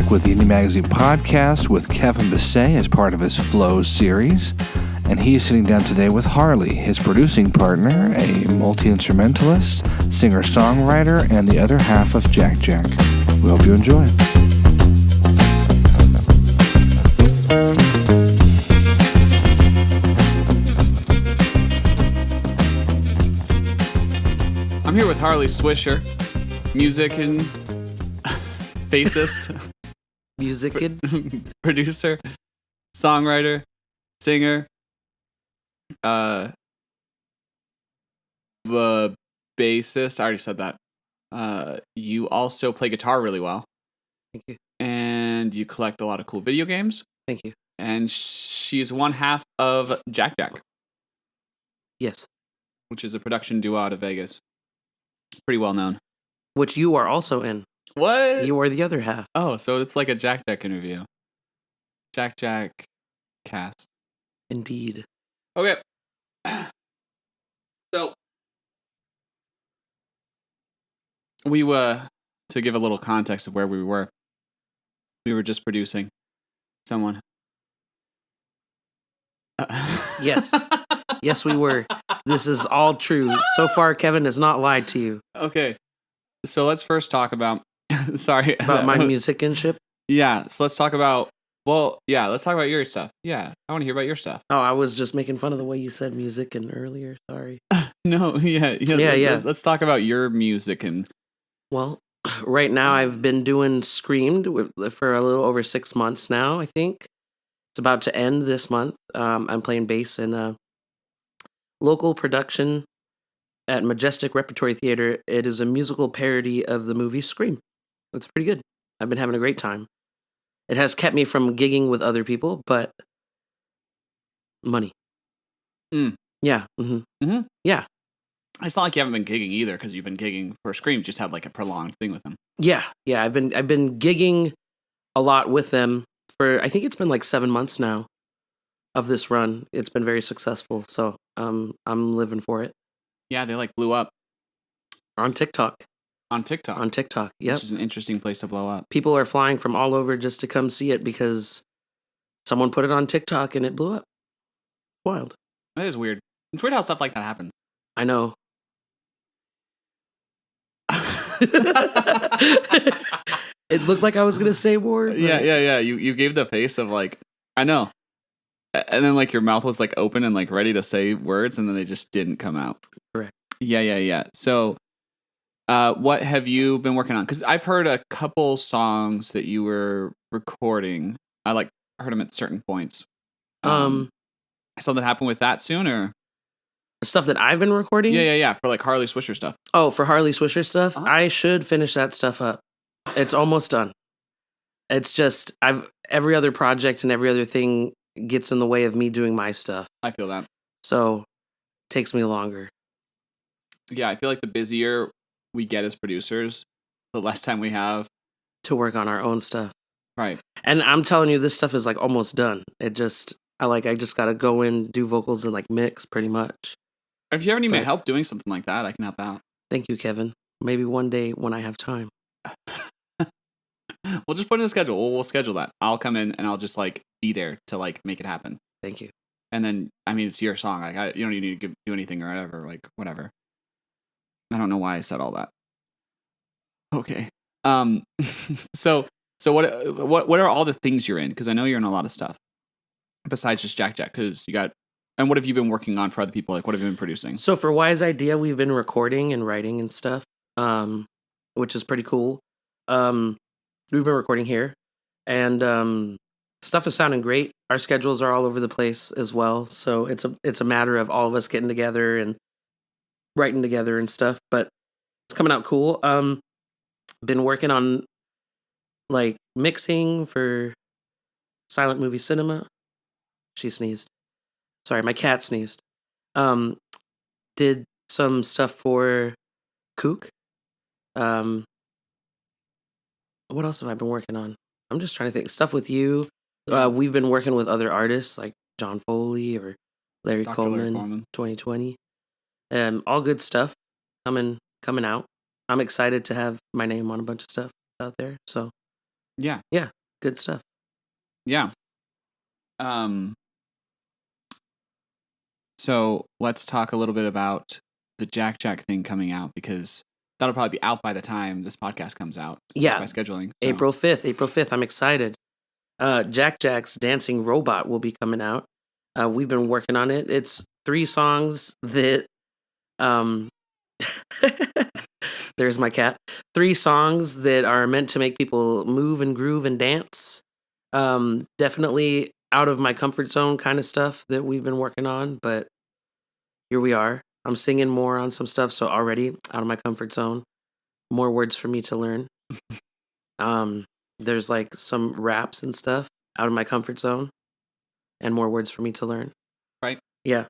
back with the Indie Magazine podcast with Kevin Bisset as part of his Flow series. And he's sitting down today with Harley, his producing partner, a multi-instrumentalist, singer-songwriter, and the other half of Jaq Jaq. We hope you enjoy it. I'm here with Harley Swisher, music and bassist, music and producer, songwriter, singer, the bassist. I already said that. You also play guitar really well. Thank you. And you collect a lot of cool video games. Thank you. And she's one half of Jaq Jaq. Yes. Which is a production duo out of Vegas. Pretty well known. Which you are also in. What? You are the other half. Oh, so it's like a Jaq Jaq interview. Jaq Jaq cast. Indeed. Okay. So we to give a little context of where we were just producing someone. Yes. Yes, we were. This is all true. So far, Kevin has not lied to you. Okay. So let's first talk about sorry. About my musicianship? Yeah. So let's talk about let's talk about your stuff. Yeah. I want to hear about your stuff. Oh, I was just making fun of the way you said music and earlier. Sorry. No, yeah. Let's talk about your music and. Well, right now I've been doing Screamed for a little over 6 months now, I think. It's about to end this month. I'm playing bass in a local production at Majestic Repertory Theater. It is a musical parody of the movie Scream. It's pretty good. I've been having a great time. It has kept me from gigging with other people, but money. Yeah. Mm-hmm. Mm-hmm. Yeah. It's not like you haven't been gigging either, because you've been gigging for Scream. You just had like a prolonged thing with them. Yeah. I've been gigging a lot with them for, I think it's been like 7 months now of this run. It's been very successful, so I'm living for it. Yeah, they like blew up on TikTok. On TikTok, yep. Which is an interesting place to blow up. People are flying from all over just to come see it because someone put it on TikTok and it blew up. Wild. That is weird. It's weird how stuff like that happens. I know. It looked like I was gonna say more. But... Yeah. You gave the face of like, I know. And then like your mouth was like open and like ready to say words, and then they just didn't come out. Correct. Yeah. So, what have you been working on? Because I've heard a couple songs that you were recording. I like heard them at certain points. Something happened with that soon, or stuff that I've been recording? Yeah. For like Harley Swisher stuff. Oh, for Harley Swisher stuff, Uh-huh. I should finish that stuff up. It's almost done. It's just every other project and every other thing gets in the way of me doing my stuff. I feel that. So it takes me longer. Yeah, I feel like the busier we get as producers, the less time we have to work on our own stuff. Right. And I'm telling you, this stuff is like almost done. I just gotta go in, do vocals and like mix pretty much. If you ever need my help doing something like that, I can help out. Thank you, Kevin. Maybe one day when I have time. We'll just put in a schedule. We'll schedule that. I'll come in and I'll just like be there to like make it happen. Thank you. And then, I mean, it's your song. Like, you don't need to do anything or whatever. Like, whatever. I don't know why I said all that. Okay. So what are all the things you're in? Because I know you're in a lot of stuff besides just Jaq Jaq. Because you got, and what have you been working on for other people? Like, what have you been producing? So for Wise Idea, we've been recording and writing and stuff, which is pretty cool. We've been recording here, and stuff is sounding great. Our schedules are all over the place as well, so it's a matter of all of us getting together and writing together and stuff. But it's coming out cool. Been working on like mixing for silent movie cinema. She sneezed. Sorry, my cat sneezed. Did some stuff for Kook. What else have I been working on? I'm just trying to think. Stuff with you. We've been working with other artists like John Foley or Larry Coleman, 2020. All good stuff coming out. I'm excited to have my name on a bunch of stuff out there. So Yeah. Good stuff. Yeah. So let's talk a little bit about the Jaq Jaq thing coming out, because that'll probably be out by the time this podcast comes out. Yeah. Just by scheduling. So. April 5th. I'm excited. Jaq Jaq's Dancing Robot will be coming out. We've been working on it. It's 3 songs that there's my cat. 3 songs that are meant to make people move and groove and dance. Definitely out of my comfort zone kind of stuff that we've been working on, but here we are. I'm singing more on some stuff, so already out of my comfort zone. More words for me to learn. There's like some raps and stuff out of my comfort zone, and more words for me to learn. Right? Yeah.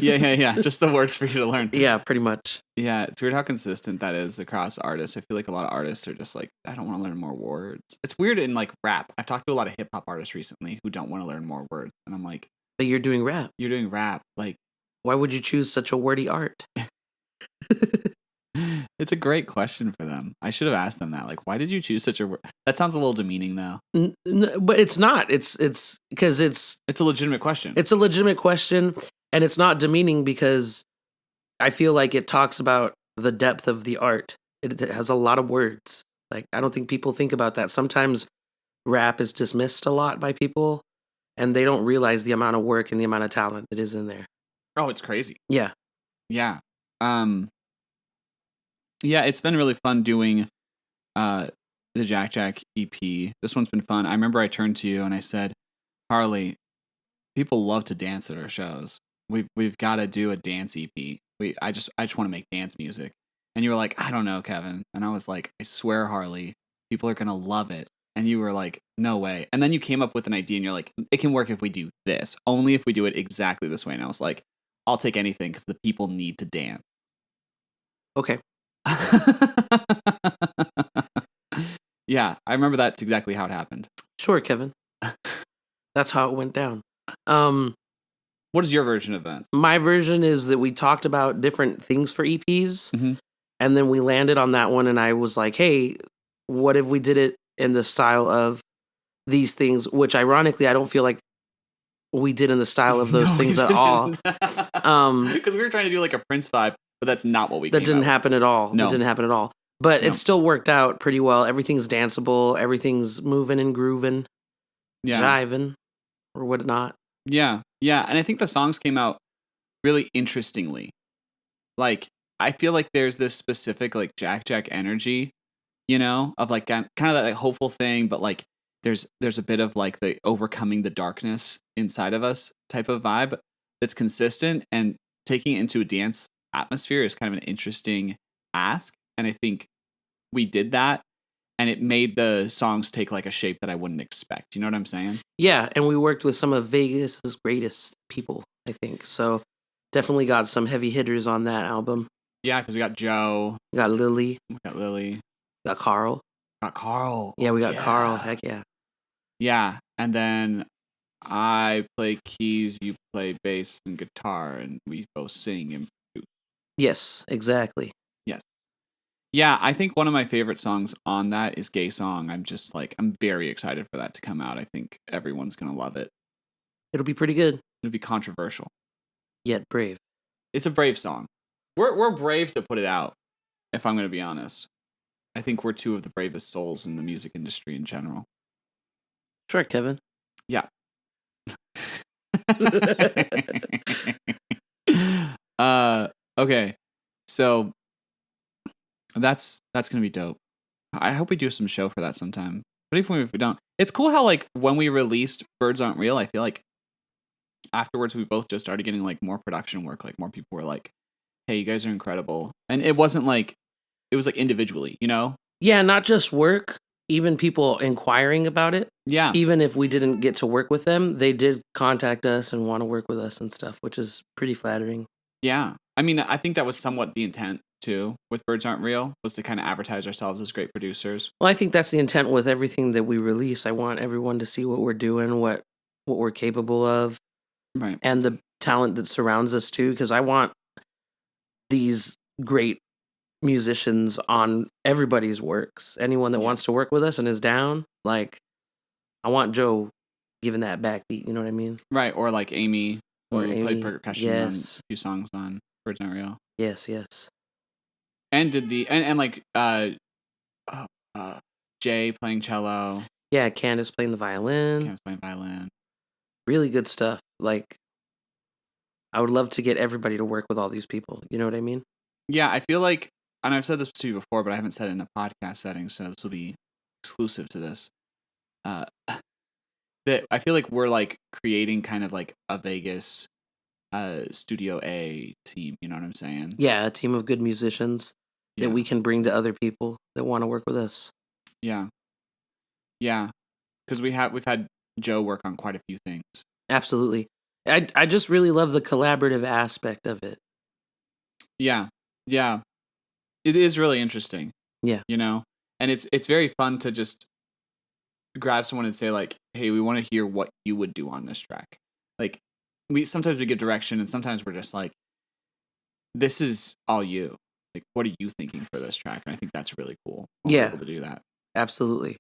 Yeah. Just the words for you to learn. Yeah, pretty much. Yeah, it's weird how consistent that is across artists. I feel like a lot of artists are just like, I don't want to learn more words. It's weird in like rap. I've talked to a lot of hip hop artists recently who don't want to learn more words, and I'm like, But you're doing rap. you're doing rap. Like, Why would you choose such a wordy art? it's a great question for them. I should have asked them that. Like, why did you choose such a word? That sounds a little demeaning, though. But it's not. It's because It's a legitimate question. it's a legitimate question, and it's not demeaning because I feel like it talks about the depth of the art. It has a lot of words. Like, I don't think people think about that. Sometimes rap is dismissed a lot by people, and they don't realize the amount of work and the amount of talent that is in there. Oh, it's crazy. Yeah. Yeah. Yeah, it's been really fun doing the Jaq Jaq EP. This one's been fun. I remember I turned to you and I said, Harley, people love to dance at our shows. We've got to do a dance EP. I just want to make dance music. And you were like, I don't know, Kevin. And I was like, I swear, Harley, people are gonna love it. And you were like, no way. And then you came up with an idea and you're like, it can work if we do this. Only if we do it exactly this way. And I was like, I'll take anything because the people need to dance. Okay. Yeah, I remember that's exactly how it happened. Sure, Kevin. That's how it went down. What is your version of events? My version is that we talked about different things for EPs, and then we landed on that one, and I was like, hey, what if we did it in the style of these things, which ironically, I don't feel like we did in the style of those things at all. Because we were trying to do like a Prince vibe, but that's not what we That didn't happen at all. No. It didn't happen at all. But it still worked out pretty well. Everything's danceable. Everything's moving and grooving, jiving, or whatnot. Yeah. And I think the songs came out really interestingly. Like, I feel like there's this specific like Jaq Jaq energy, you know, of like kind of that like hopeful thing, but like there's a bit of like the overcoming the darkness inside of us type of vibe that's consistent, and taking it into a dance atmosphere is kind of an interesting ask. And I think we did that, and it made the songs take like a shape that I wouldn't expect. You know what I'm saying? Yeah, and we worked with some of Vegas's greatest people, I think. So definitely got some heavy hitters on that album. Yeah, because we got Joe. We got Lily. We got Lily. We got Carl. Got Carl. Yeah, we got Carl. Heck yeah. Yeah, and then I play keys, you play bass and guitar, and we both sing and produce. Yes, exactly. Yes. Yeah, I think one of my favorite songs on that is Gay Song. I'm very excited for that to come out. I think everyone's going to love it. It'll be pretty good. It'll be controversial. Yet brave. It's a brave song. We're brave to put it out, if I'm going to be honest. I think we're two of the bravest souls in the music industry in general. Sure, Kevin. Yeah. Okay. So that's gonna be dope. I hope we do some show for that sometime. But even if we don't, it's cool how like when we released Birds Aren't Real, I feel like afterwards we both just started getting like more production work. Like more people were like, "Hey, you guys are incredible," and it wasn't like it was like individually, you know? Yeah, not just work. Even people inquiring about it. Yeah. Even if we didn't get to work with them, they did contact us and want to work with us and stuff, which is pretty flattering. Yeah. I mean, I think that was somewhat the intent too with Birds Aren't Real, was to kind of advertise ourselves as great producers. Well, I think that's the intent with everything that we release. I want everyone to see what we're doing, what we're capable of, Right. and the talent that surrounds us too, because I want these great musicians on everybody's works. Anyone that wants to work with us and is down, like, I want Joe giving that backbeat. You know what I mean? Right. Or like Amy, Or who Amy. played percussion on a Yes. few songs on Birds Not Real. Yes. Yes. And did like Jay playing cello, Yeah. Candace playing the violin. Cam's playing violin. Really good stuff. Like, I would love to get everybody to work with all these people. You know what I mean? Yeah, I feel like, and I've said this to you before, but I haven't said it in a podcast setting, so this will be exclusive to this. That I feel like we're like creating kind of like a Vegas Studio A team. You know what I'm saying? Yeah, a team of good musicians that we can bring to other people that want to work with us. Yeah, yeah, because we've had Joe work on quite a few things. Absolutely. I just really love the collaborative aspect of it. Yeah, yeah, it is really interesting. Yeah, you know, and it's very fun to just grab someone and say like, hey, we want to hear what you would do on this track. Like, sometimes we give direction, and sometimes we're just like, this is all you. Like, what are you thinking for this track? And I think that's really cool. We're able to do that. Absolutely.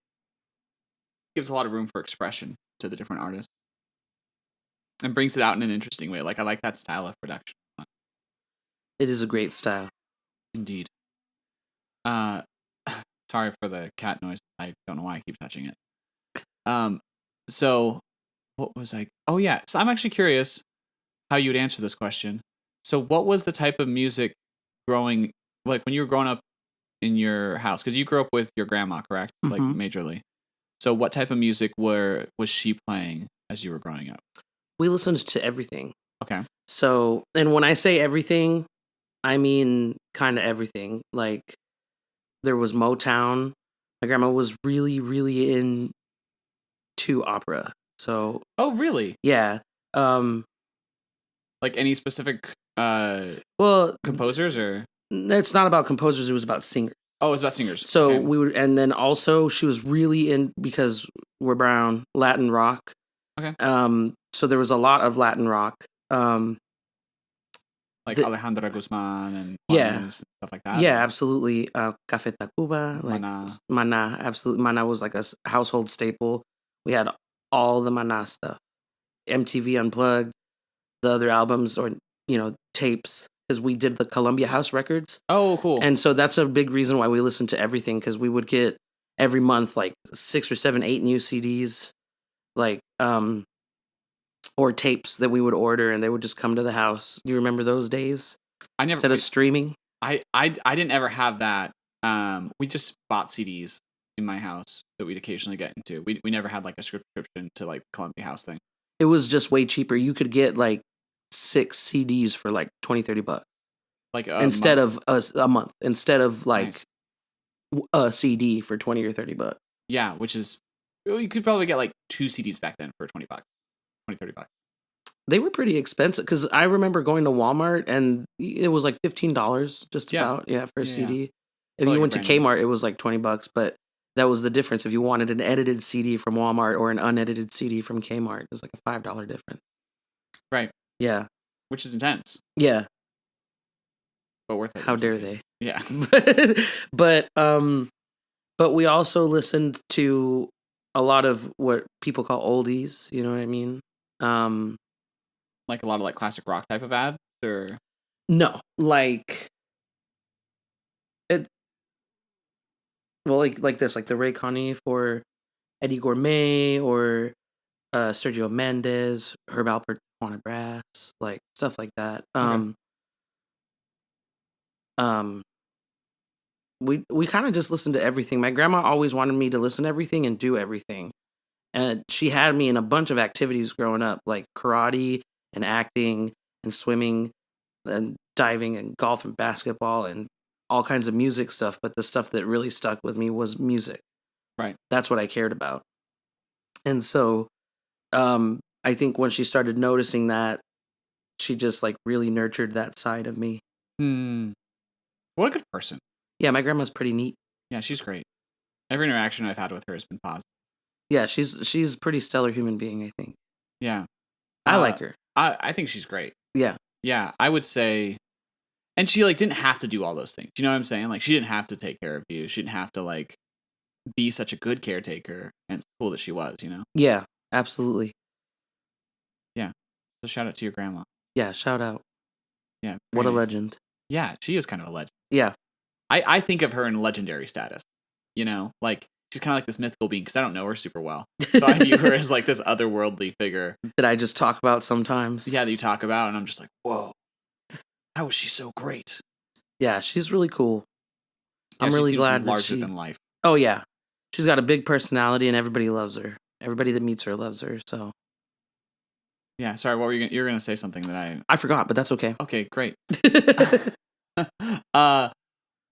Gives a lot of room for expression to the different artists, and brings it out in an interesting way. Like, I like that style of production. It is a great style. Indeed. Sorry for the cat noise. I don't know why I keep touching it. So what was I? Oh yeah. So I'm actually curious how you would answer this question. So what was the type of music growing, like when you were growing up in your house? Because you grew up with your grandma, correct? Mm-hmm. Like majorly. So what type of music was she playing as you were growing up? We listened to everything. Okay. So, and when I say everything, I mean kind of everything. Like, there was Motown. My grandma was really, really into opera. So. Oh, really? Yeah. Like any specific composers or? It's not about composers. It was about singers. Oh, it's about singers. So okay. we would, and then also she was really in, because we're brown, Latin rock. Okay. So there was a lot of Latin rock. Like Alejandra Guzman and and stuff like that. Yeah, absolutely. Café Tacuba, like Mana, absolutely. Mana was like a household staple. We had all the Mana stuff. MTV Unplugged, the other albums or tapes, because we did the Columbia House records. Oh, cool. And so that's a big reason why we listened to everything, because we would get every month like 6 or 7, 8 new CDs, like or tapes that we would order, and they would just come to the house. Do you remember those days? Instead of streaming. I didn't ever have that. We just bought CDs in my house that we'd occasionally get into. We never had like a subscription to like Columbia House thing. It was just way cheaper. You could get like 6 CDs for like $20-$30. Like instead of a month. Instead of like a CD for $20 or $30. Yeah, which is, you could probably get like 2 CDs back then for $20, $30. They were pretty expensive, because I remember going to Walmart and it was like $15 just about for a CD. Yeah. If you went to Kmart, it was like $20, but that was the difference. If you wanted an edited CD from Walmart or an unedited CD from Kmart, it was like a $5 difference. Right. Yeah. Which is intense. Yeah. But worth it. How dare they? Yeah. But we also listened to a lot of what people call oldies, you know what I mean? Like a lot of like classic rock type of abs, or no, like it. Well, like this, like the Ray Conniff or Eddie Gourmet or Sergio Mendes, Herb Alpert, Juana Brass, like stuff like that. We kind of just listened to everything. My grandma always wanted me to listen to everything and do everything, and she had me in a bunch of activities growing up, like karate and acting and swimming and diving and golf and basketball and all kinds of music stuff. But the stuff that really stuck with me was music. Right. That's what I cared about. And so I think when she started noticing that, she just like really nurtured that side of me. What a good person. Yeah, my grandma's pretty neat. Yeah, she's great. Every interaction I've had with her has been positive. Yeah, she's a pretty stellar human being, I think. Yeah. I like her. I think she's great. Yeah. Yeah, I would say, And she like didn't have to do all those things. You know what I'm saying? Like she didn't have to take care of you. She didn't have to like be such a good caretaker. And it's cool that she was, you know? Yeah, absolutely. Yeah. So shout out to your grandma. Yeah, shout out. Yeah. What a nice. legend. Yeah, she is kind of a legend. Yeah. I think of her in legendary status. You know, like she's kind of like this mythical being because I don't know her super well. So I view her as like this otherworldly figure that I just talk about sometimes. Yeah, that you talk about, and I'm just like, whoa, how is she so great? Yeah, she's really cool. Yeah, I'm really seems glad that larger she. than life. Oh yeah, she's got a big personality, and everybody loves her. Everybody that meets her loves her. So. Yeah, sorry. What were you gonna say something that I forgot, but that's okay. Okay, great.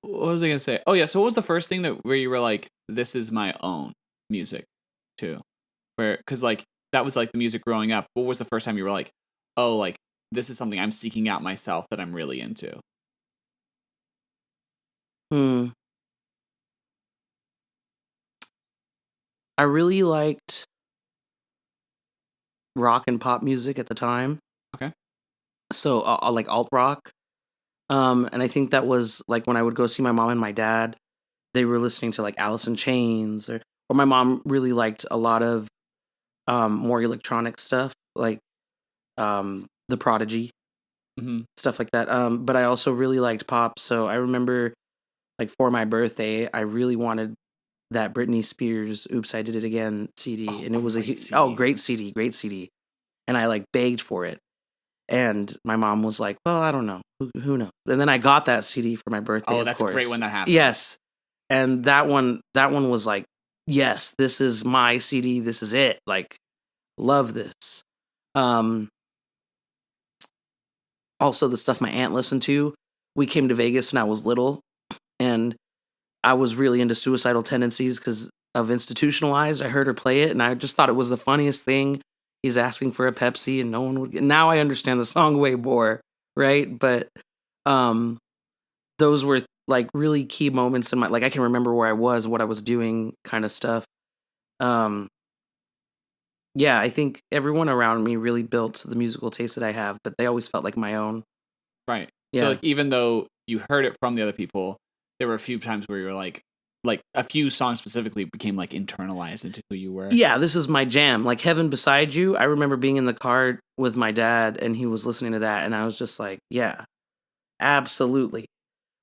What was I gonna say? Oh yeah, so what was the first thing where you were like, this is my own music, too? Because like that was like the music growing up. What was the first time you were like, oh, like this is something I'm seeking out myself that I'm really into? I really liked rock and pop music at the time. Okay. So like alt rock. And I think that was like when I would go see my mom and my dad, they were listening to like Alice in Chains or my mom really liked a lot of more electronic stuff like The Prodigy, stuff like that. But I also really liked pop. So I remember like for my birthday, I really wanted that Britney Spears "Oops, I Did It Again" CD, and it was great CD, and I like begged for it, and my mom was like, "Well, I don't know, who knows?" And then I got that CD for my birthday. Oh, that's great when that happens. Yes, and that one was like, yes, this is my CD, this is it. Like, love this. Also, the stuff my aunt listened to. We came to Vegas when I was little, and I was really into Suicidal Tendencies because of Institutionalized. I heard her play it, and I just thought it was the funniest thing. He's asking for a Pepsi, and no one would. Now I understand the song way more, right? But those were like really key moments in my. Like I can remember where I was, what I was doing, kind of stuff. Yeah, I think everyone around me really built the musical taste that I have, but they always felt like my own. Right. Yeah. So like, even though you heard it from the other people, there were a few times where you were like a few songs specifically became like internalized into who you were. Yeah, this is my jam. Like Heaven Beside You, I remember being in the car with my dad and he was listening to that and I was just like, yeah, absolutely.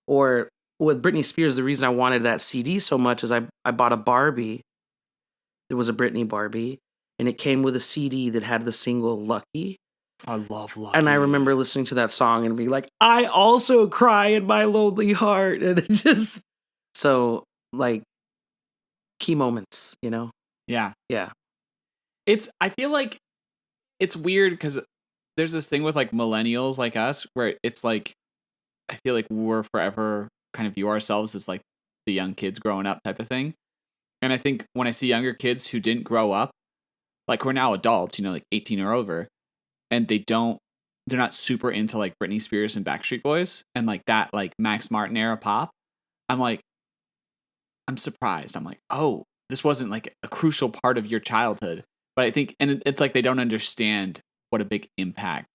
Or with Britney Spears, the reason I wanted that CD so much is I bought a Barbie. There was a Britney Barbie and it came with a CD that had the single Lucky. I love Lucky. And I remember listening to that song and being like, I also cry in my lonely heart. And it just, so like key moments, you know? Yeah. Yeah. I feel like it's weird because there's this thing with like millennials like us where it's like, I feel like we're forever kind of view ourselves as like the young kids growing up type of thing. And I think when I see younger kids who didn't grow up, like we're now adults, you know, like 18 or over, and they're not super into like Britney Spears and Backstreet Boys and like that like Max Martin era pop. I'm surprised. I'm like, oh, this wasn't like a crucial part of your childhood. But I think, and it's like they don't understand what a big impact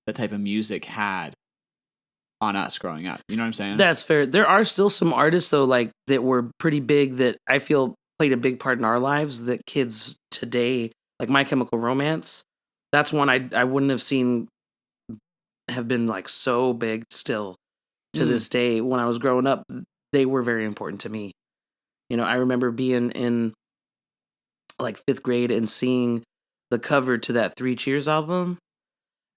that type of music had on us growing up. You know what I'm saying? That's fair. There are still some artists though, like that were pretty big that I feel played a big part in our lives that kids today, like My Chemical Romance, that's one I wouldn't have seen have been like so big still to this day. When I was growing up, they were very important to me. You know, I remember being in like 5th grade and seeing the cover to that 3 Cheers album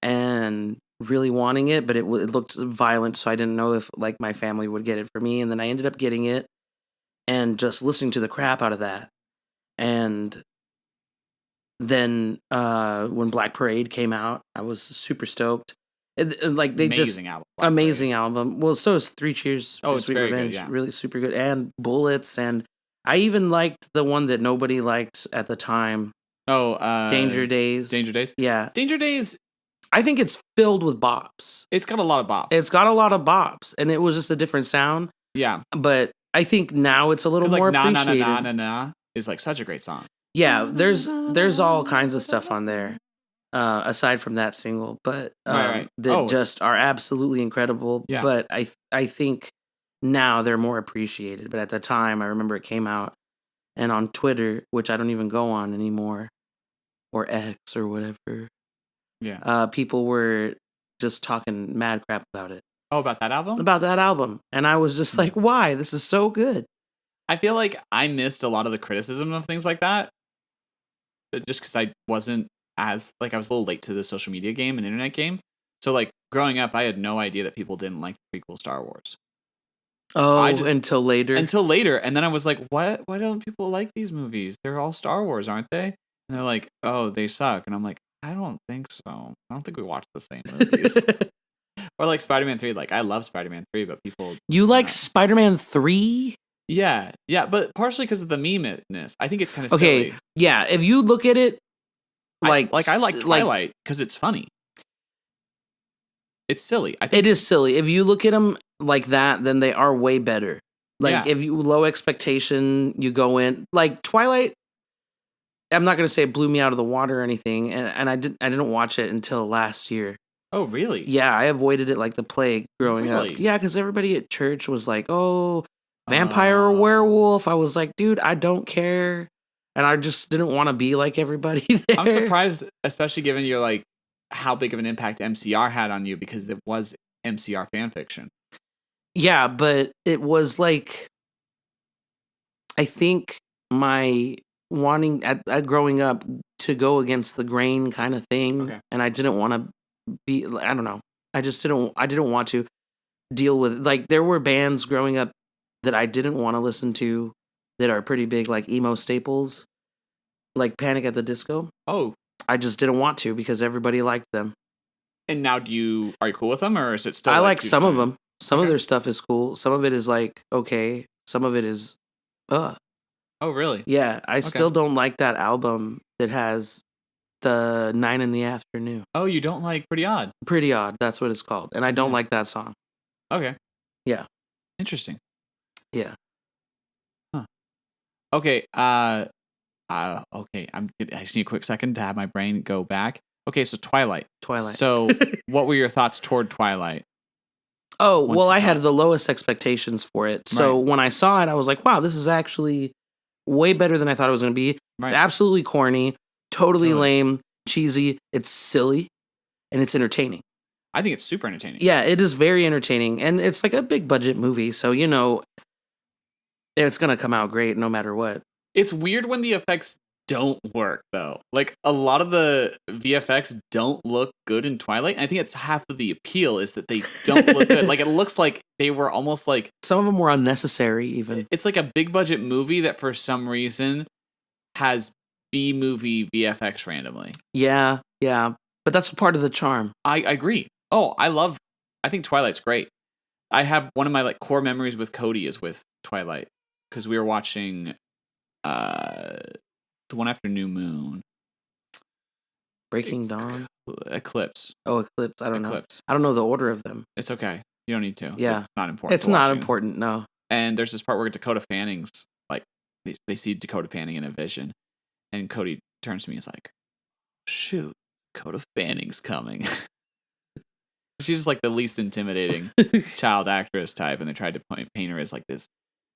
and really wanting it, but it looked violent, so I didn't know if like my family would get it for me. And then I ended up getting it and just listening to the crap out of that. And then when Black Parade came out, I was super stoked. Like they amazing album. Well, so is 3 Cheers. Oh, it's Sweet very Revenge, good, yeah. Really super good. And Bullets, and I even liked the one that nobody liked at the time. Oh, Danger Days. Danger Days. Yeah, Danger Days. I think it's filled with bops. It's got a lot of bops. It's got a lot of bops, and it was just a different sound. Yeah, but I think now it's a little more appreciated. Na Na Na Na Na is like such a great song. Yeah, there's all kinds of stuff on there. aside from that single, but Right. that Oh, just are absolutely incredible. Yeah. But I think now they're more appreciated. But at the time, I remember it came out, and on Twitter, which I don't even go on anymore, or X or whatever, yeah. people were just talking mad crap about it, Oh, about that album? about that album, and I was just like, why? This is so good. I feel like I missed a lot of the criticism of things like that, just because I wasn't as like I was a little late to the social media game and internet game. So like growing up, I had no idea that people didn't like the prequel Star Wars Oh, until later. and then I was like, what? Why don't people like these movies? They're all Star Wars, aren't they? And they're like, oh, they suck. And I'm like, I don't think so. I don't think we watch the same movies. Or like Spider-Man 3. Like I love Spider-Man 3, but people You like Spider-Man 3? Yeah, but partially because of the meme-ness. I think it's kind of Okay, silly. yeah. If you look at it, I like Twilight because it's funny. It's silly. I think it is silly. If you look at them like that, then they are way better. Like Yeah. if you low expectation, you go in like Twilight. I'm not gonna say it blew me out of the water or anything, and I didn't watch it until last year. Oh, really? Yeah, I avoided it like the plague growing up. Really? Yeah, because everybody at church was like, "Oh, vampire or werewolf." I was like, "Dude, I don't care," and I just didn't want to be like everybody there. I'm surprised, especially given your like how big of an impact MCR had on you because it was MCR fan fiction. Yeah, but it was like, I think my wanting at growing up to go against the grain kind of thing, Okay. and I didn't want to be. I don't know. I didn't want to deal with like there were bands growing up that I didn't want to listen to that are pretty big, like emo staples, like Panic at the Disco. Oh, I just didn't want to because everybody liked them. and now are you cool with them or is it still? I like like you some of trying- them. Some of Okay. their stuff is cool. Some of it is like okay. Some of it is, Oh, really? yeah. I still don't like that album that has the 9 in the afternoon. Oh, you don't like Pretty Odd? Pretty Odd. That's what it's called, and I don't Yeah. like that song. Okay. Yeah. Interesting. Yeah. Okay. Okay. I just need a quick second to have my brain go back. Okay, so Twilight. Twilight. So, what were your thoughts toward Twilight? Oh, once well, you I saw had it? the lowest expectations for it. So when I saw it, I was like, wow, this is actually way better than I thought it was going to be. Right. It's absolutely corny, totally Totally. lame, cheesy. It's silly, and it's entertaining. I think it's super entertaining. Yeah, it is very entertaining. And it's like a big budget movie. So, it's going to come out great no matter what. It's weird when the effects don't work though. Like a lot of the VFX don't look good in Twilight. And I think it's half of the appeal is that they don't look good. Like it looks like they were almost like Some of them were unnecessary, even. it's like a big budget movie that for some reason has B movie VFX randomly. Yeah. But that's a part of the charm. I agree. Oh, I think Twilight's great. I have one of my like core memories with Cody is with Twilight because we were watching the one after New Moon. Breaking Dawn. Eclipse. Oh, Eclipse. I don't know. Eclipse. I don't know the order of them. It's okay. You don't need to. Yeah. It's not important. It's to not watching. important, no. And there's this part where Dakota Fanning's like they see Dakota Fanning in a vision, and Cody turns to me and is like, "Shoot, Dakota Fanning's coming." She's just like the least intimidating child actress type, and they tried to paint her as like this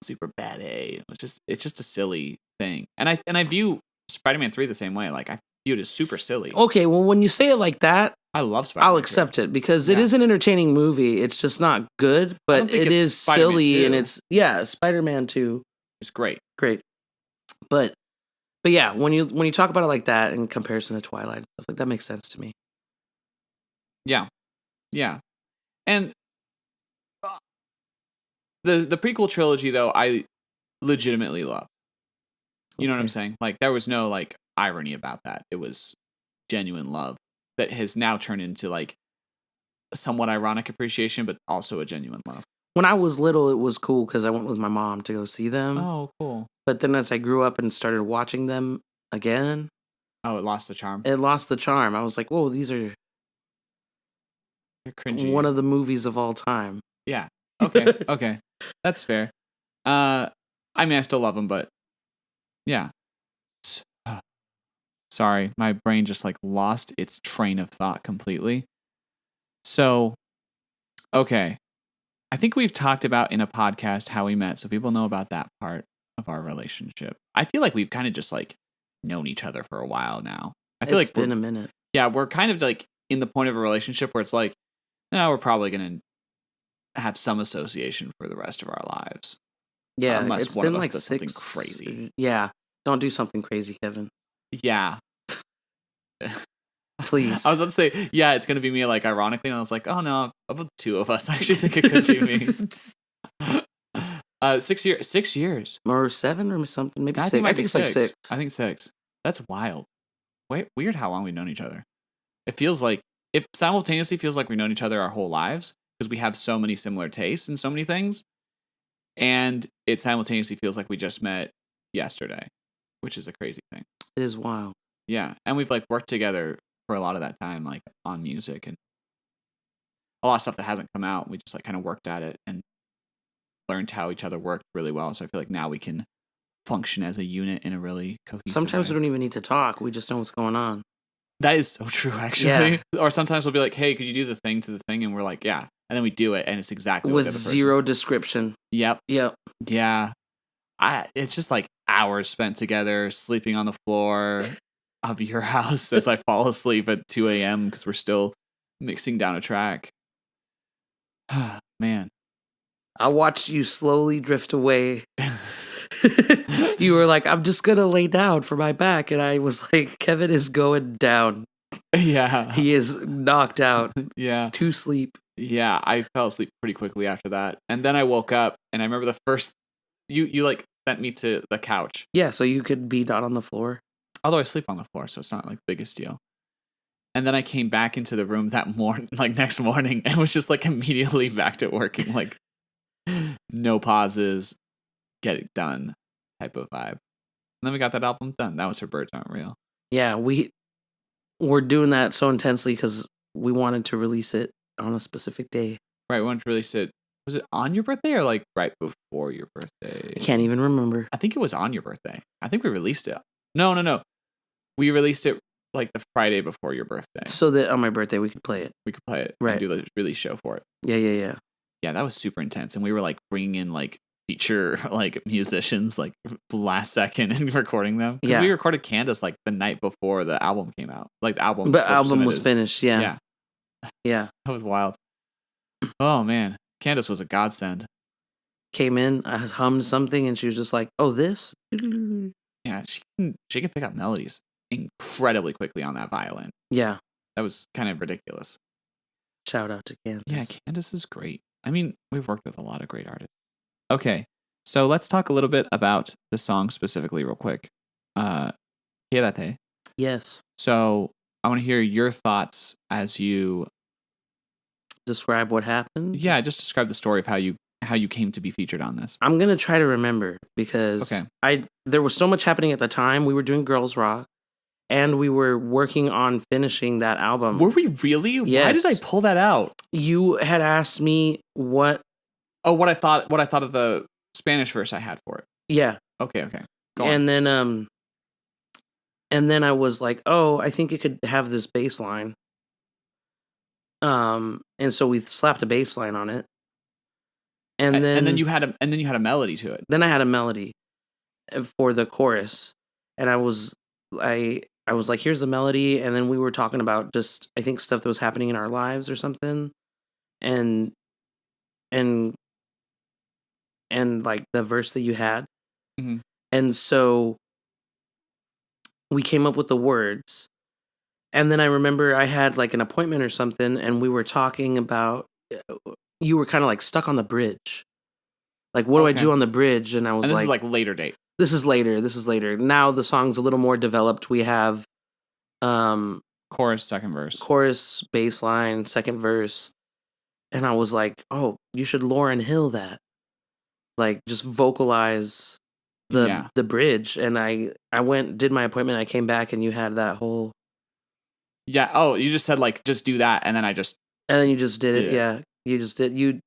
super bad A. It's just a silly thing, and I view Spider-Man 3 the same way. Like I view it as super silly. Okay, well, when you say it like that, I love Spider-Man. I'll 3. accept it because it Yeah. is an entertaining movie. It's just not good, don't but think it it's is Spider-Man silly 2. and it's Spider-Man 2, It's great. great. But yeah, when you talk about it like that in comparison to Twilight and stuff like that makes sense to me. Yeah, and the prequel trilogy though I legitimately love. You know what I'm saying? Like there was no like irony about that. It was genuine love that has now turned into like a somewhat ironic appreciation, but also a genuine love. When I was little, it was cool because I went with my mom to go see them. Oh, cool. But then as I grew up and started watching them again, Oh, it lost the charm. it lost the charm. I was like, whoa, these are They're cringy. one of the movies of all time. Yeah. Okay. Okay. That's fair. I mean, I still love them, but yeah. Sorry, my brain just like lost its train of thought completely. So, okay. I think we've talked about in a podcast how we met, so people know about that part of our relationship. I feel like we've kind of just like known each other for a while now. I feel It's like been a minute. yeah, we're kind of like in the point of a relationship where it's like, no, we're probably going to have some association for the rest of our lives. Yeah, Unless it's one been of us like does something crazy. Yeah, don't do something crazy, Kevin. Yeah. Please. I was about to say, yeah, it's going to be me, like, ironically. And I was like, oh, no, of the two of us, I actually think it could be me. 6 years. 6 years. Or 7 or something. Maybe I 6. think it might I be think it's like 6. I think 6. That's wild. Wait, weird how long we've known each other. It feels like, it simultaneously feels like we've known each other our whole lives because we have so many similar tastes in so many things. And it simultaneously feels like we just met yesterday, which is a crazy thing. It is wild. Yeah. And we've like worked together for a lot of that time, like on music and a lot of stuff that hasn't come out. We just like kind of worked at it and learned how each other worked really well. So I feel like now we can function as a unit in a really cohesive Sometimes way. we don't even need to talk. We just know what's going on. That is so true, actually. Yeah. Or sometimes we'll be like, hey, could you do the thing to the thing? And we're like, yeah. And then we do it and it's exactly with what the other zero person. description. Yep. Yep. Yeah. It's just like hours spent together, sleeping on the floor of your house as I fall asleep at 2 a.m. because we're still mixing down a track. Man. I watched you slowly drift away. You were like, I'm just going to lay down for my back. And I was like, Kevin is going down. Yeah. He is knocked out. Yeah. To sleep. Yeah. I fell asleep pretty quickly after that. And then I woke up and I remember the first, you like sent me to the couch. Yeah. So you could be not on the floor. Although I sleep on the floor, so it's not like the biggest deal. And then I came back into the room that morning, like next morning, and was just like immediately back to working, like no pauses, get it done type of vibe. And then we got that album done. That was for Birds Aren't Real. Yeah, we were doing that so intensely because we wanted to release it on a specific day. Right, we wanted to release it. Was it on your birthday or like right before your birthday? I can't even remember. I think it was on your birthday. I think we released it. No. We released it like the Friday before your birthday. So that on my birthday we could play it. We could play it right. And do the release show for it. Yeah. Yeah, that was super intense. And we were like bringing in like feature like musicians like last second and recording them. Because we recorded Candace like the night before the album came out. Like the album. But album was finished. Yeah. That was wild. Oh man. Candace was a godsend. Came in, I hummed something and she was just like, oh, this? Yeah, she can pick up melodies incredibly quickly on that violin. Yeah. That was kind of ridiculous. Shout out to Candace. Yeah, Candace is great. I mean, we've worked with a lot of great artists. Okay, so let's talk a little bit about the song specifically real quick. Quédate. Yes. So I want to hear your thoughts as you... Describe what happened? Yeah, just describe the story of how you came to be featured on this. I'm going to try to remember because there was so much happening at the time. We were doing Girls Rock and we were working on finishing that album. Were we really? Yes. Why did I pull that out? You had asked me what I thought of the Spanish verse I had for it. Yeah. Okay. Go on. And then I was like, "Oh, I think it could have this bass line." And so we slapped a bass line on it. And then you had a melody to it. Then I had a melody for the chorus, and I was like, "Here's the melody," and then we were talking about just I think stuff that was happening in our lives or something, and like the verse that you had, and so we came up with the words, and then I remember I had like an appointment or something, and we were talking about. You were kind of like stuck on the bridge. Like, what do I do on the bridge? And I was this is like later date. This is later. Now the song's a little more developed. We have chorus, second verse. Chorus, bass line, second verse. And I was like, oh, you should Lauryn Hill that. Like, just vocalize the bridge. And I went, did my appointment, I came back, and you had that whole... Yeah, oh, you just said, like, just do that, and then I just... And then you just did it, yeah. You just did. You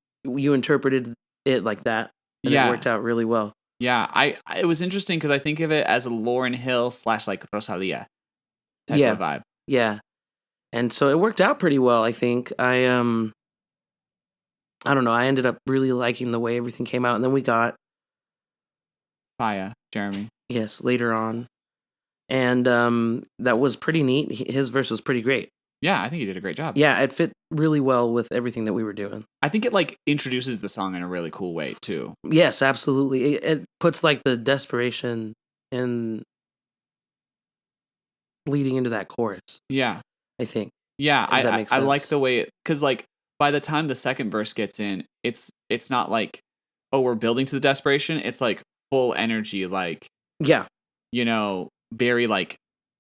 interpreted it like that. And it worked out really well. Yeah, it was interesting because I think of it as a Lauryn Hill / like Rosalia. type of vibe. Yeah. And so it worked out pretty well, I think. I don't know, I ended up really liking the way everything came out, and then we got Faya, Jeremy. Yes, later on. And that was pretty neat. His verse was pretty great. Yeah, I think he did a great job. Yeah, it fit really well with everything that we were doing. I think it like introduces the song in a really cool way too. Yes, absolutely. It puts like the desperation in leading into that chorus. Yeah. I think. Yeah, I like sense. the way it, because like by the time the second verse gets in, it's not like, oh, we're building to the desperation. It's like full energy, like, yeah, you know, very like,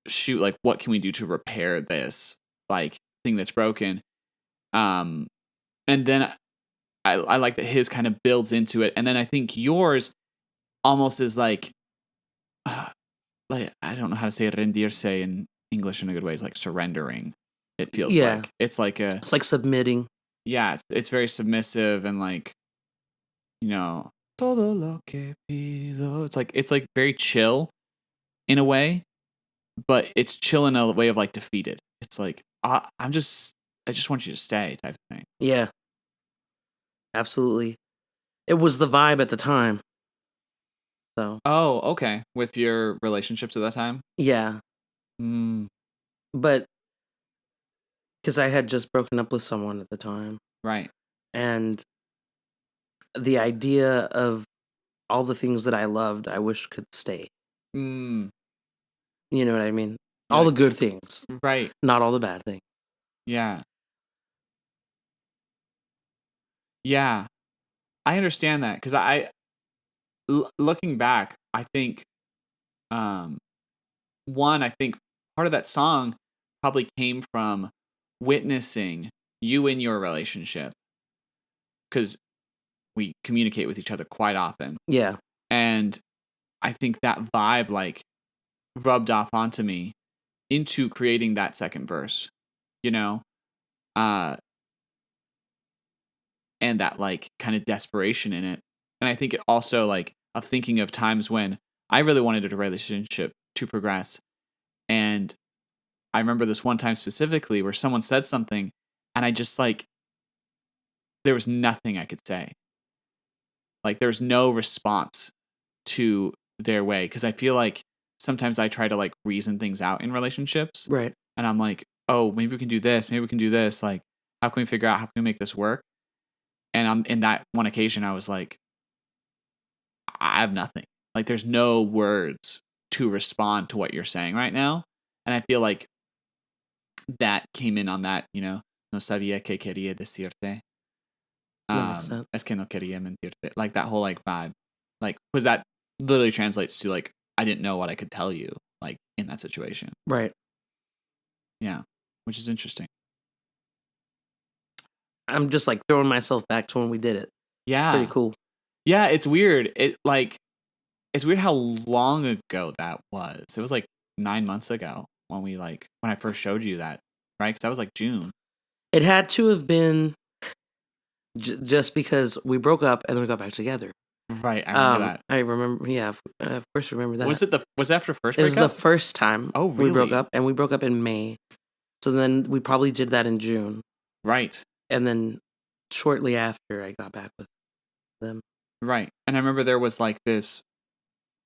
shoot, like what can we do to repair this like thing that's broken? And then I like that his kind of builds into it, and then I think yours almost is like I don't know how to say rendirse in English in a good way. It's like surrendering. It feels like it's like submitting. Yeah, it's very submissive and like, you know, todo lo que pido. It's like very chill in a way, but it's chill in a way of like defeated. It's like I just want you to stay type of thing. Yeah, absolutely. It was the vibe at the time. So. Oh, okay. With your relationships at that time? Yeah. Mm. But because I had just broken up with someone at the time. Right. And the idea of all the things that I loved, I wish could stay. Mm. You know what I mean? All the good things. Right. Not all the bad things. Yeah. Yeah. I understand that because looking back, I think, one, I think part of that song probably came from witnessing you in your relationship, because we communicate with each other quite often. Yeah. And I think that vibe like rubbed off onto me into creating that second verse, you know? And that like kind of desperation in it. And I think it also like of thinking of times when I really wanted a relationship to progress. And I remember this one time specifically where someone said something and I just like, there was nothing I could say. Like there's no response to their way. Cause I feel like sometimes I try to like reason things out in relationships. Right. And I'm like, oh, maybe we can do this. Maybe we can do this. Like, how can we figure out how can we make this work? And in that one occasion, I was like, I have nothing. Like, there's no words to respond to what you're saying right now. And I feel like that came in on that, you know, no sabía que quería decirte. Es que no quería mentirte. Like that whole like vibe. Like, because that literally translates to like, I didn't know what I could tell you, like in that situation. Right. Yeah. Which is interesting. I'm just like throwing myself back to when we did it. Yeah. It's pretty cool. Yeah, it's weird. It's weird how long ago that was. It was like 9 months ago when I first showed you that, right? Because that was like June. It had to have been just because we broke up and then we got back together. Right, I remember that. I remember, yeah, of course, remember that. Was it after first breakup? It was the first time. Oh, really? We broke up, and we broke up in May. So then we probably did that in June. Right. And then shortly after, I got back with them. Right. And I remember there was like this.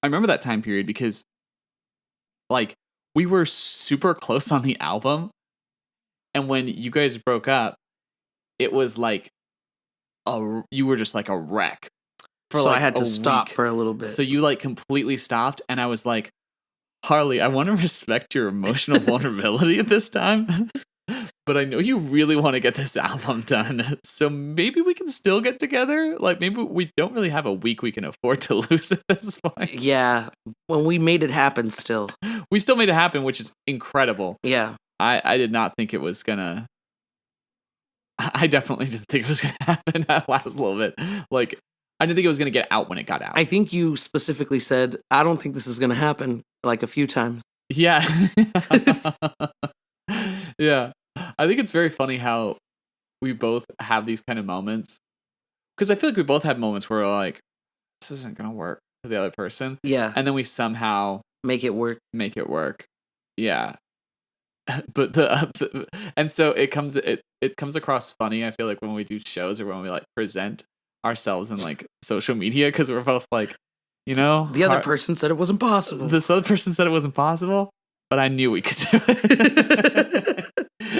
I remember that time period because, like, we were super close on the album. And when you guys broke up, it was like you were just like a wreck. So I had to stop for a little bit. So you like completely stopped. And I was like, Harley, I want to respect your emotional vulnerability at this time. But I know you really want to get this album done. So maybe we can still get together. Like maybe we don't really have a week we can afford to lose at this point. Yeah. When we made it happen still. We still made it happen, which is incredible. Yeah. I did not think it was gonna. I definitely didn't think it was gonna happen that last little bit. Like, I didn't think it was gonna get out when it got out. I think you specifically said, I don't think this is gonna happen, like a few times. Yeah. Yeah. I think it's very funny how we both have these kind of moments. Because I feel like we both have moments where we're like, this isn't gonna work for the other person. Yeah. And then we somehow make it work. Yeah. but and so it comes across funny. I feel like when we do shows or when we like present ourselves in like social media, because we're both like, the other person said it wasn't possible. This other person said it wasn't possible, but I knew we could do it.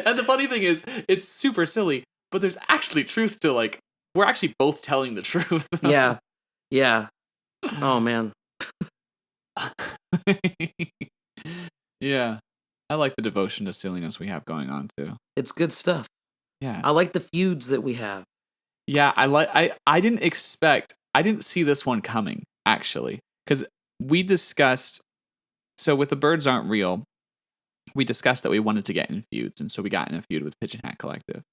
And the funny thing is, it's super silly, but there's actually truth to like, we're actually both telling the truth. Yeah. Oh man. Yeah. I like the devotion to silliness we have going on too. It's good stuff. Yeah. I like the feuds that we have. Yeah, I didn't see this one coming, actually. Because we discussed, so with The Birds Aren't Real, we discussed that we wanted to get in feuds, and so we got in a feud with Pigeon Hat Collective.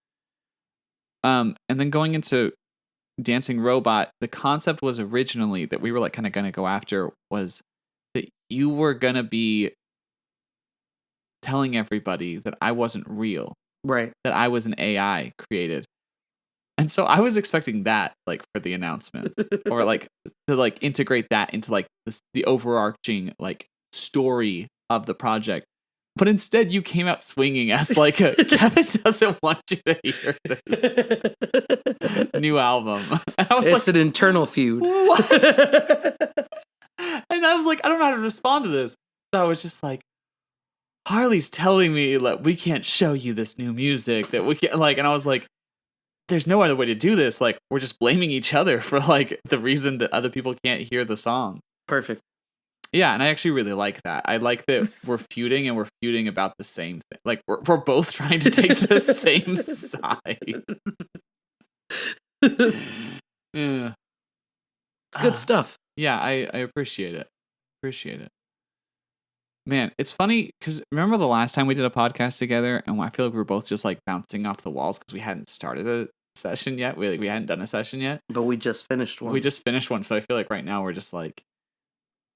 And then going into Dancing Robot, the concept was originally that we were like kind of going to go after was that you were going to be telling everybody that I wasn't real. Right. That I was an AI created. And so I was expecting that like for the announcements or like to like integrate that into like the overarching like story of the project. But instead you came out swinging as like Kevin doesn't want you to hear this new album. And I was it's an internal feud. What? And I was like, I don't know how to respond to this. So I was just like, Harley's telling me like we can't show you this new music that we can't like, and I was like, there's no other way to do this. Like, we're just blaming each other for like the reason that other people can't hear the song. Perfect. Yeah, and I actually really like that. I like that we're feuding and we're feuding about the same thing. Like we're both trying to take the same side. Yeah. It's good stuff. Yeah, I appreciate it. Man, it's funny because remember the last time we did a podcast together, and I feel like we were both just like bouncing off the walls because we hadn't started a session yet. We hadn't done a session yet, but we just finished one. So I feel like right now we're just like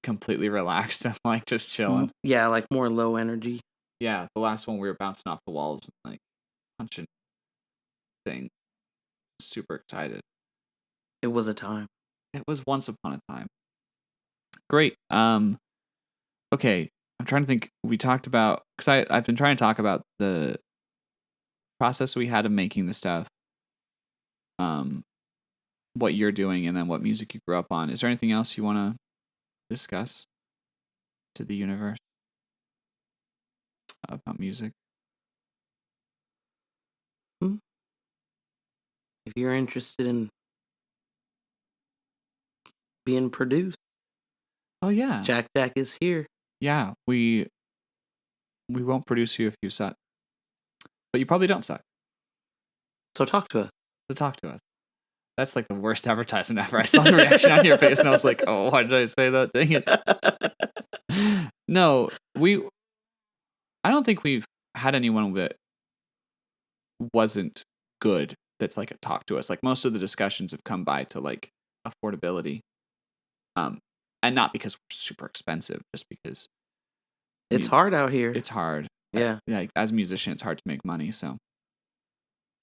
completely relaxed and like just chilling. Yeah, like more low energy. Yeah, the last one we were bouncing off the walls and like punching things. Super excited. It was a time. It was once upon a time. Great. Okay. I'm trying to think. We talked about, because I've been trying to talk about the process we had of making the stuff, what you're doing, and then what music you grew up on. Is there anything else you want to discuss to the universe about music? If you're interested in being produced, oh yeah, Jaq Jaq is here. Yeah, we won't produce you if you suck. But you probably don't suck. So talk to us. That's like the worst advertisement ever. I saw the reaction on your face and I was like, oh, why did I say that? Dang it. No, I don't think we've had anyone that wasn't good that's like a talk to us. Like most of the discussions have come by to like affordability. And not because we're super expensive, just because it's hard out here. It's hard. Yeah. Like as a musician, it's hard to make money. So,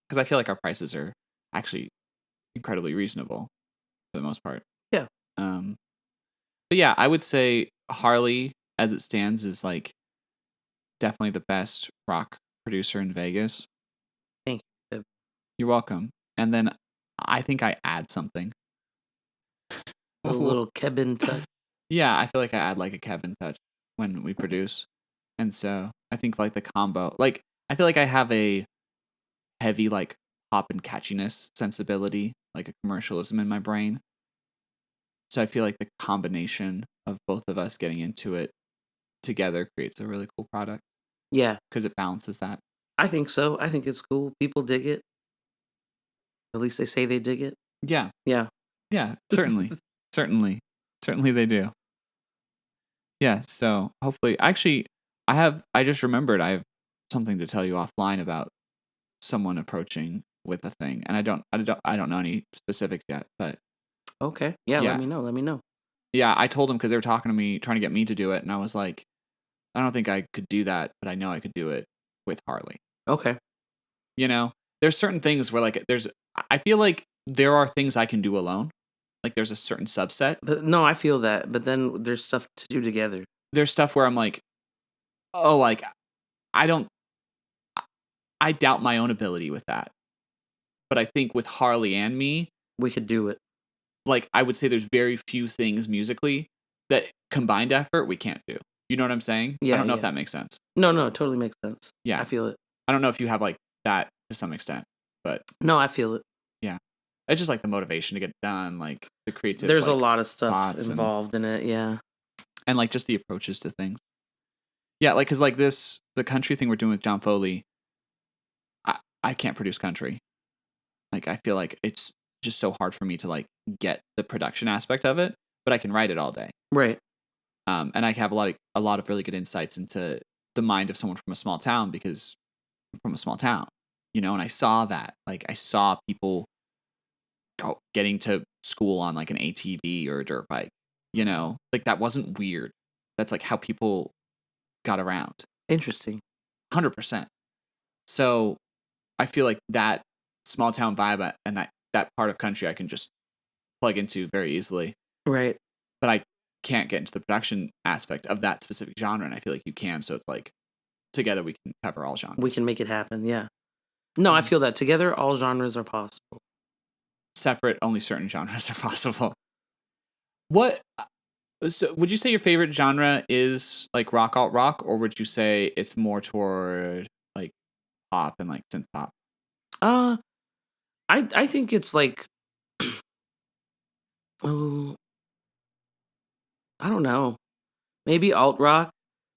because I feel like our prices are actually incredibly reasonable for the most part. Yeah. But yeah, I would say Harley, as it stands, is like definitely the best rock producer in Vegas. Thank you. You're welcome. And then I think I add something. A little Kevin touch. Yeah, I feel like I add like a Kevin touch when we produce. And so I think like the combo, like I feel like I have a heavy like pop and catchiness sensibility, like a commercialism in my brain. So I feel like the combination of both of us getting into it together creates a really cool product. Yeah. Because it balances that. I think so. I think it's cool. People dig it. At least they say they dig it. Yeah. Yeah. Yeah, certainly. Certainly they do. Yeah, so hopefully, actually, I just remembered I have something to tell you offline about someone approaching with a thing, and I don't know any specifics yet, but okay, yeah. Let me know. Yeah, I told them because they were talking to me, trying to get me to do it, and I was like, I don't think I could do that, but I know I could do it with Harley. Okay. You know, there's certain things where like I feel like there are things I can do alone. Like there's a certain subset. But no, I feel that. But then there's stuff to do together. There's stuff where I'm like, oh, like I don't I doubt my own ability with that. But I think with Harley and me, we could do it. Like, I would say there's very few things musically that combined effort we can't do. You know what I'm saying? Yeah, I don't know if yeah. that makes sense. No, it totally makes sense. Yeah. I feel it. I don't know if you have like that to some extent, but No, I feel it. yeah. It's just like the motivation to get done, like the creative. There's like, a lot of stuff thoughts involved in it, yeah. and like just the approaches to things. Yeah, like because like the country thing we're doing with John Foley, I can't produce country. Like I feel like it's just so hard for me to like get the production aspect of it, but I can write it all day. Right. And I have a lot of really good insights into the mind of someone from a small town because I'm from a small town, you know, and I saw that. Like I saw people getting to school on like an ATV or a dirt bike, you know, like that wasn't weird. That's like how people got around. Interesting. 100%. So I feel like that small town vibe and that part of country I can just plug into very easily. Right. But I can't get into the production aspect of that specific genre, and I feel like you can. So it's like together we can cover all genres. We can make it happen. Yeah. No, I feel that together all genres are possible. Separate, only certain genres are possible. What? So would you say your favorite genre is like rock, alt rock, or would you say it's more toward like pop and like synth pop? I think it's like, oh, I don't know, maybe alt rock,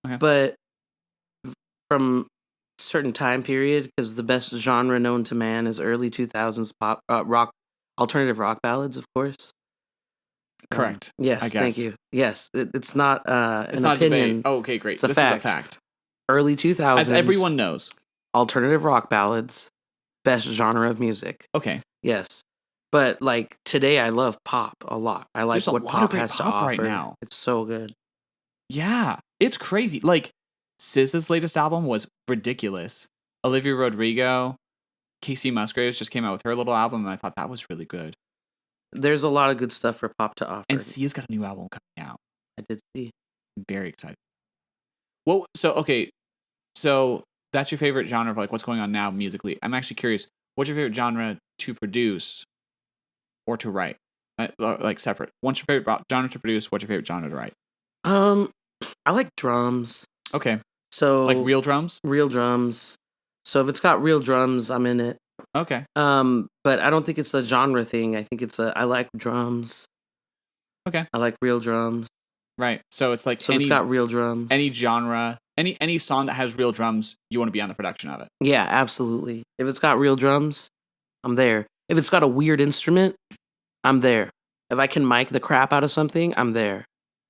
Okay. but from a certain time period, because the best genre known to man is early 2000s pop rock, alternative rock ballads, of course. Correct. Yes, I guess. thank you. Yes, it's not It's an not opinion. a debate. Oh, okay, great. It's a This fact. is a fact. Early 2000s, As everyone knows. alternative rock ballads, best genre of music. Okay. Yes. But like today I love pop a lot. I like There's a what lot of pop great has to pop offer. right now. It's so good. Yeah. It's crazy. Like SZA's latest album was ridiculous. Olivia Rodrigo, Casey Musgraves just came out with her little album, and I thought that was really good. There's a lot of good stuff for pop to offer. And Sia's got a new album coming out. I did see. I'm very excited. Well, so that's your favorite genre of like what's going on now musically. I'm actually curious, what's your favorite genre to produce or to write? Like separate. What's your favorite genre to produce? What's your favorite genre to write? I like drums. Okay. So Like real drums? Real drums. So if it's got real drums, I'm in it. Okay. But I don't think it's a genre thing. I think I like drums. Okay. I like real drums. Right. So it's like So it's got real drums. any genre, any song that has real drums, you want to be on the production of it. Yeah, absolutely. If it's got real drums, I'm there. If it's got a weird instrument, I'm there. If I can mic the crap out of something, I'm there.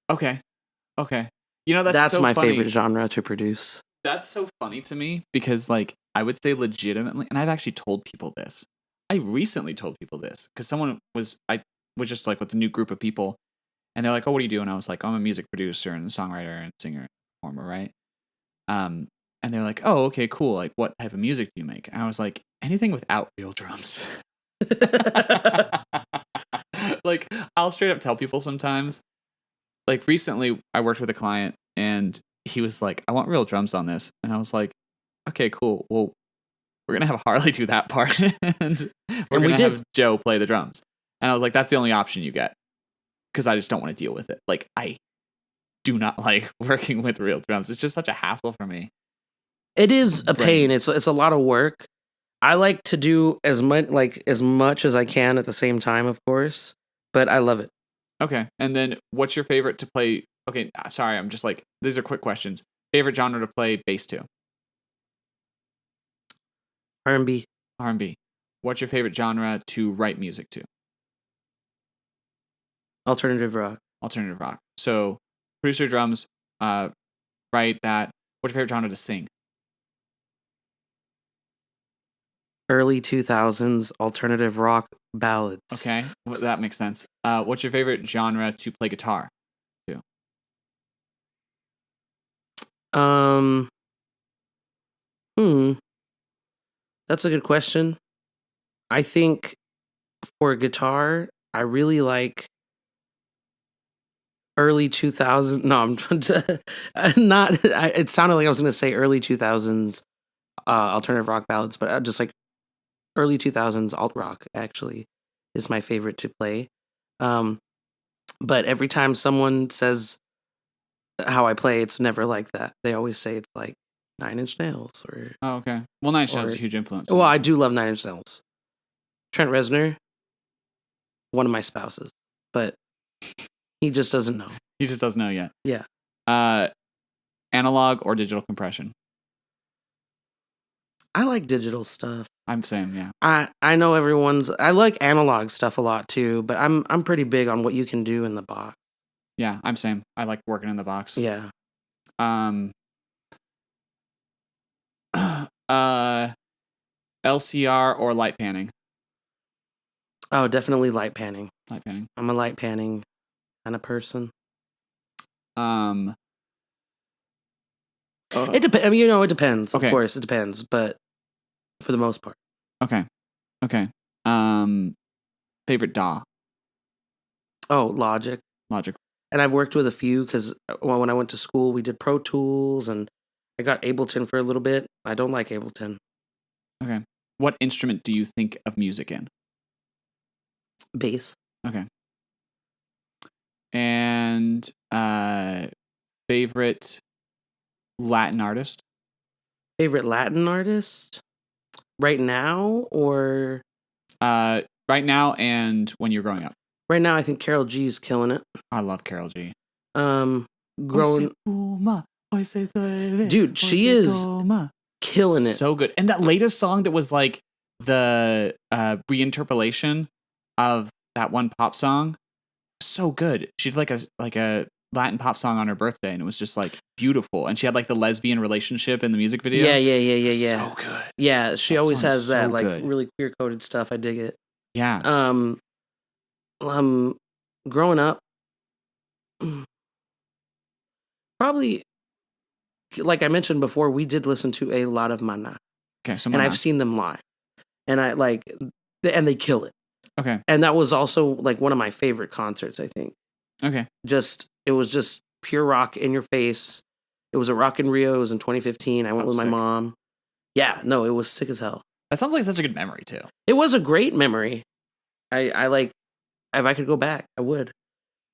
Okay. You know, that's so my funny. favorite genre to produce. That's so funny to me because, like, I would say legitimately, and I've actually told people this. I recently told people this because I was just like with a new group of people, and they're like, "Oh, what do you do?" And I was like, "I'm a music producer and songwriter and singer and performer, right?" And they're like, "Oh, okay, cool. Like, what type of music do you make?" And I was like, "Anything without real drums." Like, I'll straight up tell people sometimes. Like recently, I worked with a client, and he was like, "I want real drums on this," and I was like, "Okay, cool. Well, we're gonna have Harley do that part, and we're gonna have Joe play the drums." And I was like, "That's the only option you get," because I just don't want to deal with it. Like, I do not like working with real drums. It's just such a hassle for me. It is a pain. It's a lot of work. I like to do as much as I can at the same time, of course, but I love it. Okay. And then what's your favorite to play? Okay, sorry, I'm just like, these are quick questions. Favorite genre to play bass to? R&B. R&B. What's your favorite genre to write music to? Alternative rock. Alternative rock. So, producer drums, write that. What's your favorite genre to sing? Early 2000s alternative rock ballads. Okay, well, that makes sense. What's your favorite genre to play guitar to? That's a good question. I think for guitar, I really like early 2000s. No, I'm not. It sounded like I was going to say early 2000s alternative rock ballads, but just like early 2000s alt rock actually is my favorite to play. But every time someone says how I play, it's never like that. They always say it's like Nine Inch Nails or. Oh, okay. Well, Nine Inch Nails is a huge influence. Well, I do love Nine Inch Nails. Trent Reznor, one of my spouses, but he just doesn't know. He just doesn't know yet. Yeah. Analog or digital compression? I like digital stuff. I'm saying, yeah. I know I like analog stuff a lot too, but I'm pretty big on what you can do in the box. Yeah, I'm same. I like working in the box. Yeah. LCR or light panning? Oh, definitely light panning. Light panning. I'm a light panning kind of person. It depends. I mean, it depends. Okay. Of course, it depends, but for the most part. Okay. Favorite DAW? Oh, Logic. Logic. And I've worked with a few because when I went to school, we did Pro Tools, and I got Ableton for a little bit. I don't like Ableton. Okay. What instrument do you think of music in? Bass. Okay. And favorite Latin artist? Favorite Latin artist? Right now or? Right now and when you're growing up. Right now, I think Karol G is killing it. I love Karol G. Dude, she is killing it. So good. And that latest song that was like the reinterpolation of that one pop song, so good. She did like a Latin pop song on her birthday, and it was just like beautiful. And she had like the lesbian relationship in the music video. Yeah. So good. Yeah, she always has that so like good. really queer coded stuff. I dig it. Yeah. Growing up, probably like I mentioned before, we did listen to a lot of Mana. Okay, so and I've seen them live, and and they kill it. Okay. And that was also like one of my favorite concerts, I think. Okay. It was just pure rock in your face. It was a Rock in Rio. It was in 2015. I went with my mom. Yeah, no, it was sick as hell. That sounds like such a good memory too. It was a great memory. I like, if I could go back, I would.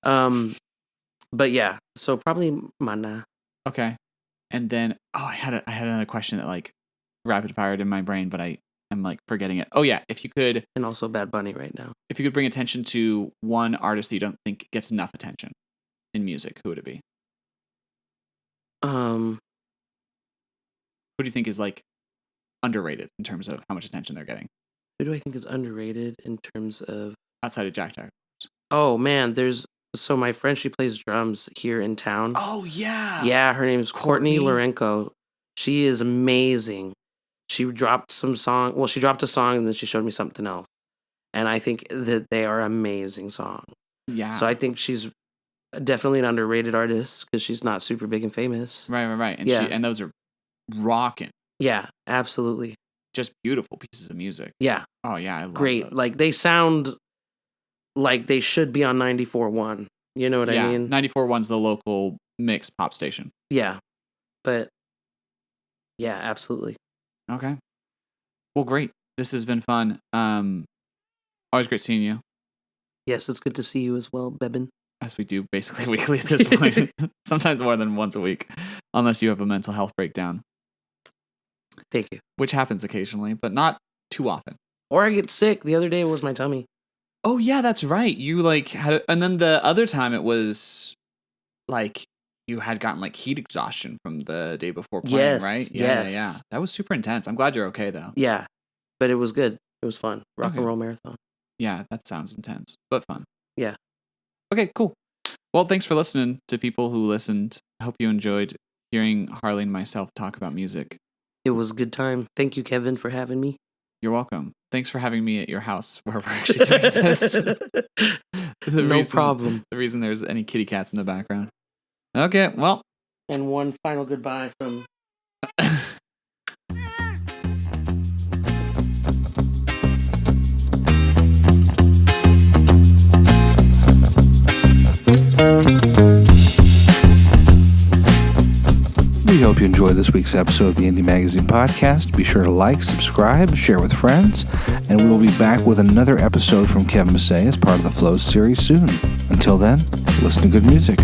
But yeah, so probably Mana. Okay. And then I had another question that like rapid fired in my brain, but I am like forgetting it. Oh yeah, if you could, and also Bad Bunny right now. If you could bring attention to one artist that you don't think gets enough attention in music, who would it be? Who do you think is like underrated in terms of how much attention they're getting? Who do I think is underrated in terms of outside of Jaq Jaq? Oh man, so my friend, she plays drums here in town. Oh yeah. Yeah, her name is Courtney Lorenko. She is amazing. She dropped a song and then she showed me something else. And I think that they are amazing songs. Yeah. So I think she's definitely an underrated artist because she's not super big and famous. Right. And and those are rocking. Yeah, absolutely. Just beautiful pieces of music. Yeah. Oh yeah, I love great. Those. Like they sound like they should be on 94.1. You know what I mean? 94.1's the local mix pop station. Yeah. But yeah, absolutely. Okay. Well, great. This has been fun. Always great seeing you. Yes, it's good to see you as well, Bebin. As we do basically weekly at this point. Sometimes more than once a week. Unless you have a mental health breakdown. Thank you. Which happens occasionally, but not too often. Or I get sick. The other day it was my tummy. Oh yeah, that's right. You like had, and then the other time it was like you had gotten like heat exhaustion from the day before playing, right? Yeah. That was super intense. I'm glad you're okay though. Yeah, but it was good. It was fun. Rock and roll marathon. Yeah, that sounds intense, but fun. Yeah. Okay, cool. Well, thanks for listening to people who listened. I hope you enjoyed hearing Harley and myself talk about music. It was a good time. Thank you, Kevin, for having me. You're welcome. Thanks for having me at your house where we're actually doing this. No problem. The reason there's any kitty cats in the background. Okay, well. And one final goodbye from... We hope you enjoyed enjoyed this week's episode of the Indie Magazine Podcast, be sure to like, subscribe, share with friends, and we will be back with another episode from Kevin Massey as part of the Flows series soon. Until then, listen to good music.